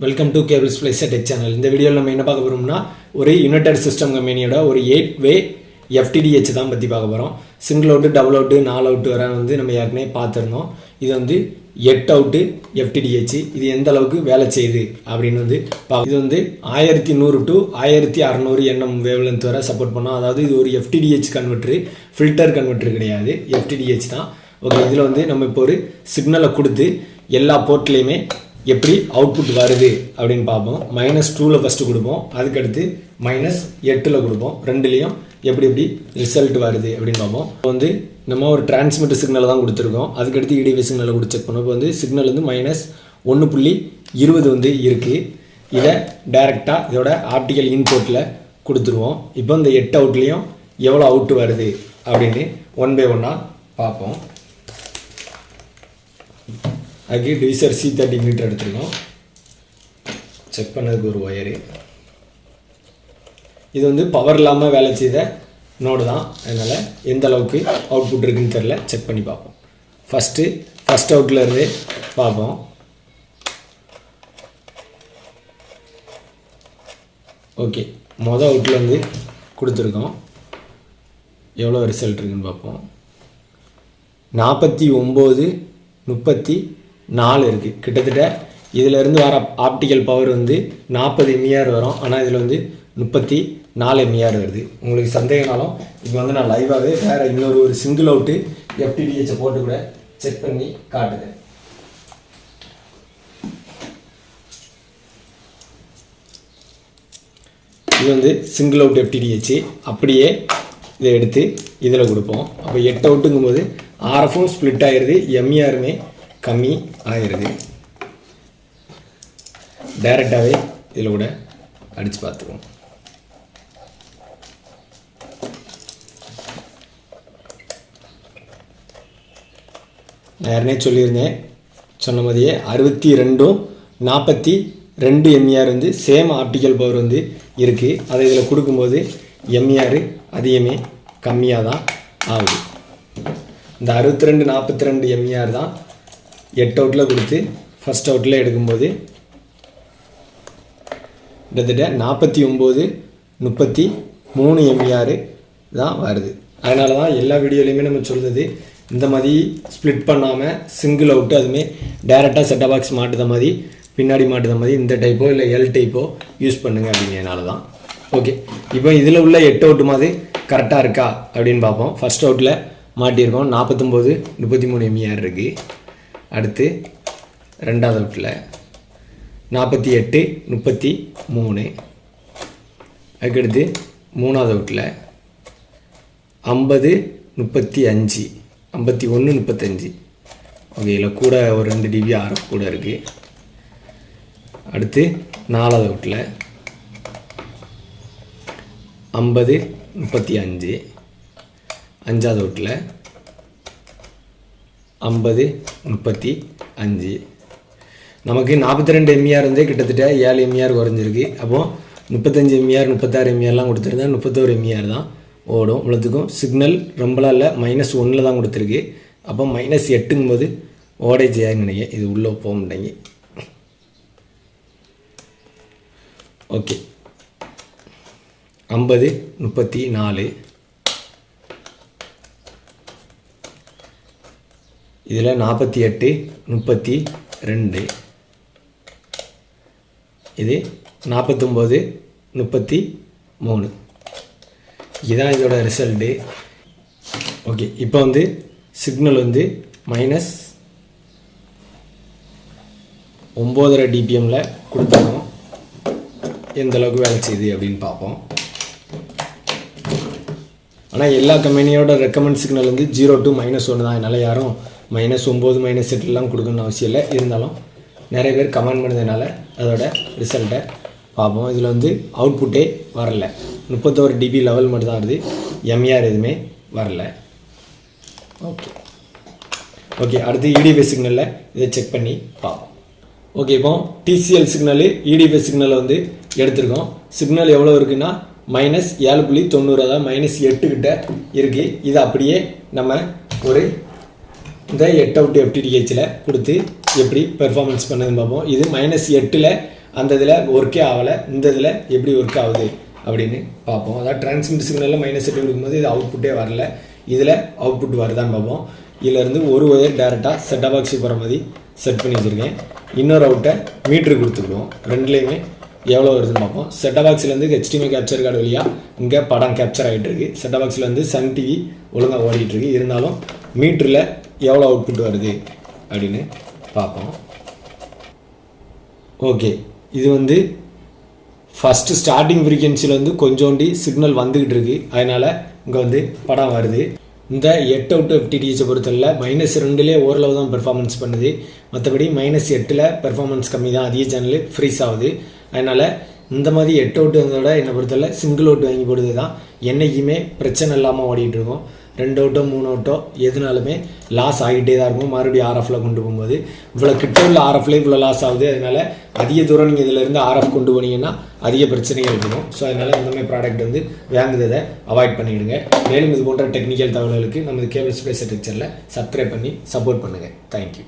Welcome to Splicer tech channel. இந்த வீடியோவில் நம்ம என்ன பார்க்க போகிறோம்னா ஒரு யுனைடெட் சிஸ்டம் கம்பெனியோட ஒரு 8-வே FTTH தான் பற்றி பார்க்க போகிறோம். Single out, double out, 4 out வர நம்ம ஏற்கனவே பார்த்துருந்தோம். இது 8 அவுட்டு FTTH. இது எந்த அளவுக்கு வேலை செய்யுது அப்படின்னு இது 1100 to 1600 nm வேவ்லென்த் வரை சப்போர்ட் பண்ணோம். அதாவது இது ஒரு FTTH கன்வெர்ட்ரு, ஃபில்டர் கன்வெர்ட்ரு கிடையாது, FTTH தான். ஓகே, இதில் நம்ம இப்போ ஒரு சிக்னலை கொடுத்து எல்லா போர்ட்லேயுமே எப்படி அவுட்புட் வருது அப்படின்னு பார்ப்போம். -2ல் ஃபஸ்ட்டு கொடுப்போம், அதுக்கடுத்து -8ல் கொடுப்போம். ரெண்டுலேயும் எப்படி ரிசல்ட் வருது அப்படின்னு பார்ப்போம். இப்போ நம்ம ஒரு டிரான்ஸ்மிட்டர் சிக்னலை தான் கொடுத்துருக்கோம். அதுக்கடுத்து EDV சிக்னலை கூட செக் பண்ணோம். இப்போ சிக்னல் -1.20 இருக்குது. இதை டைரெக்டாக இதோட ஆப்டிக்கல் இன்புட்டில் கொடுத்துருவோம். இப்போ இந்த 8 அவுட்லேயும் எவ்வளோ அவுட்டு வருது அப்படின்னு 1 by 1 பார்ப்போம். அதுக்கு டிவிசர் C30 மீட்டர் எடுத்துருக்கோம். செக் பண்ணதுக்கு ஒரு ஒயரு. இது பவர் இல்லாமல் வேலை செய்த நோடு தான். அதனால் எந்த அளவுக்கு அவுட்புட் இருக்குன்னு தெரில, செக் பண்ணி பார்ப்போம். ஃபஸ்ட் அவுட்டில் இருந்து பார்ப்போம். ஓகே, மொதல் அவுட்லேருந்து கொடுத்துருக்கோம். எவ்வளோ ரிசல்ட் இருக்குன்னு பார்ப்போம். 49.34 இருக்குது. கிட்டத்தட்ட இதிலேருந்து வர ஆப்டிக்கல் பவர் 40 MER வரும். ஆனால் இதில் 34 MER வருது. உங்களுக்கு சந்தேகனாலும் இப்போ நான் லைவாகவே வேறு இன்னொரு சிங்கிள் அவுட்டு FTTH போட்டு கூட செக் பண்ணி காட்டுறேன். இது சிங்கிள் அவுட் FTTH. அப்படியே இதை எடுத்து இதில் கொடுப்போம். அப்போ 8 அவுட்டுங்கும்போது RFும் ஸ்ப்ளிட் ஆகிடுது, MERமே கம்மி ஆகிடுது. டைரெக்டாகவே இதில் கூட அடித்து பார்த்துக்குவோம். நான் ஏற்கனவே சொல்லியிருந்தேன், சொன்ன மாதிரியே 62.42 MER சேம் ஆப்டிக்கல் பவர் இருக்குது. அதை இதில் கொடுக்கும்போது MER அதிகமே கம்மியாக தான் ஆகுது. இந்த 62.42 MER தான் 8 அவுட்டில் கொடுத்து ஃபஸ்ட் அவுட்டில் எடுக்கும்போது கிட்டத்தட்ட 49.33 MER தான் வருது. அதனால தான் எல்லா வீடியோலையுமே நம்ம சொல்கிறது, இந்த மாதிரி ஸ்ப்ளிட் பண்ணாமல் சிங்கிள் அவுட்டு, அதுமாதிரி டேரெக்டாக செட்டப் பாக்ஸ் மாட்டுத மாதிரி, பின்னாடி மாட்டுத மாதிரி இந்த டைப்போ இல்லை L டைப்போ யூஸ் பண்ணுங்கள் அப்படிங்கிறனால தான். ஓகே, இப்போ இதில் உள்ள 8 அவுட்டு மாதிரி கரெக்டாக இருக்கா அப்படின்னு பார்ப்போம். ஃபஸ்ட் அவுட்டில் மாட்டியிருக்கோம், 49.33 MER இருக்குது. அடுத்து ரெண்டாவது அவுட்டில் 48.33. அதுக்கடுத்து மூணாவது அவுட்டில் 50.35, 51.35. ஓகே, இதில் கூட ஒரு 2 dB RF கூட இருக்குது. அடுத்து நாலாவது அவுட்டில் 50.35. அஞ்சாவது அவுட்டில் 50.35. நமக்கு 42 MER கிட்டத்தட்ட 7 MER குறைஞ்சிருக்கு. அப்போது 35 MER 36 MERலாம் கொடுத்துருந்தா 31 MER தான் ஓடும். இவ்வளோத்துக்கும் சிக்னல் ரொம்பலாம் இல்லை, -1ல் தான் கொடுத்துருக்கு. அப்போ -8ங்கும்போது ஓடேஜ் நினைங்க, இது உள்ளே போக மாட்டேங்க. ஓகே, 50.34. இதில் 48.32. இது 49.33. இதுதான் இதோட ரிசல்ட்டு. ஓகே, இப்போ சிக்னல் -9.5 dBmல கொடுத்துருக்கோம். எந்த அளவுக்கு வேலை செய்யுது அப்படின்னு பார்ப்போம். ஆனால் எல்லா கம்பெனியோட ரெக்கமெண்ட் சிக்னல் 0 to -1 தான். அதனால் யாரும் -9 -8லாம் கொடுக்கணும்னு அவசியம் இல்லை. இருந்தாலும் நிறைய பேர் கமெண்ட் பண்ணதுனால அதோட ரிசல்ட்டை பார்ப்போம். இதில் அவுட்புட்டே வரல, 31 dB லெவல் மட்டும் தான் வருது, MER எதுவுமே வரல. ஓகே, அடுத்து EDV சிக்னலில் இதை செக் பண்ணி பார்ப்போம். ஓகே, இப்போ TCL சிக்னலு EDV சிக்னலை எடுத்துருக்கோம். சிக்னல் எவ்வளோ இருக்குன்னா -7.90, அதாவது -8 கிட்ட இருக்குது. இது அப்படியே நம்ம ஒரு இந்த 8 அவுட் FTTHல கொடுத்து எப்படி பெர்ஃபார்மன்ஸ் பண்ணதுன்னு பார்ப்போம். இது -8ல் அந்த இதில் ஒர்க்கே ஆகலை, இந்த இதில் எப்படி ஒர்க் ஆகுது அப்படின்னு பார்ப்போம். அதாவது டிரான்ஸ்மிட் சிக்னலில் -8 கொடுக்கும்போது இது அவுட்புட்டே வரல, இதில் அவுட்புட் வருதான்னு பார்ப்போம். இதிலேருந்து ஒரு ஒயர் டேரெக்டாக செட்டாப் பாக்ஸுக்கு போகிற மாதிரி செட் பண்ணி வச்சுருக்கேன். இன்னொரு அவுட்டை மீட்ரு கொடுத்துக்கிடுவோம். ரெண்டுலேயுமே எவ்வளோ வருதுன்னு பார்ப்போம். செட்டாப் பாக்ஸ்லேருந்து HDMI கேப்சர் கார்டு வழியாக இங்கே படம் கேப்சர் ஆகிட்டு இருக்குது. செட்டாப் பாக்ஸ்லேருந்து சன் டிவி ஒழுங்காக ஓடிட்டுருக்கு. இருந்தாலும் மீட்டரில் எவ்வளோ அவுட்புட் வருது அப்படின்னு பார்ப்போம். ஓகே, இது வந்து ஃபஸ்ட்டு ஸ்டார்டிங் ஃப்ரீக்வன்சியில் கொஞ்சோண்டி சிக்னல் வந்துக்கிட்டு இருக்குது. அதனால் இங்கே படம் வருது. இந்த 8 அவுட் FTTH பொறுத்தவரை -2லே ஓரளவு தான் பெர்ஃபார்மன்ஸ் பண்ணுது. மற்றபடி -8ல் பெர்ஃபார்மன்ஸ் கம்மி தான், அதிக சேனல் ஃப்ரீஸ் ஆகுது. அதனால் இந்த மாதிரி 8 அவுட் வந்தோட என்னை பொறுத்தவரை சிங்கிள் அவுட் வாங்கி போடுறது தான் என்றைக்குமே பிரச்சனை இல்லாமல் ஓடிட்டு இருக்கும். 2 அவுட்டோ 3 அவுட்டோ எதுனாலுமே லாஸ் ஆகிட்டே தான் இருக்கும். மறுபடியும் RFல கொண்டு போகும்போது இவ்வளோ கிட்ட உள்ள RFல இவ்வளோ லாஸ் ஆகுது. அதனால் அதிக தூரம் நீங்கள் இதிலேருந்து RF கொண்டு போனீங்கன்னா அதிக பிரச்சனைகள் இருக்கும். ஸோ அதனால் இந்த மாதிரி ப்ராடக்ட் வாங்குறதை அவாய்ட் பண்ணிவிடுங்க. மேலும் இது போன்ற டெக்னிக்கல் தகவல்களுக்கு நமது கேபிள் ஸ்பைசர் சேனலை சப்ஸ்கிரைப் பண்ணி சப்போர்ட் பண்ணுங்கள். தேங்க்யூ.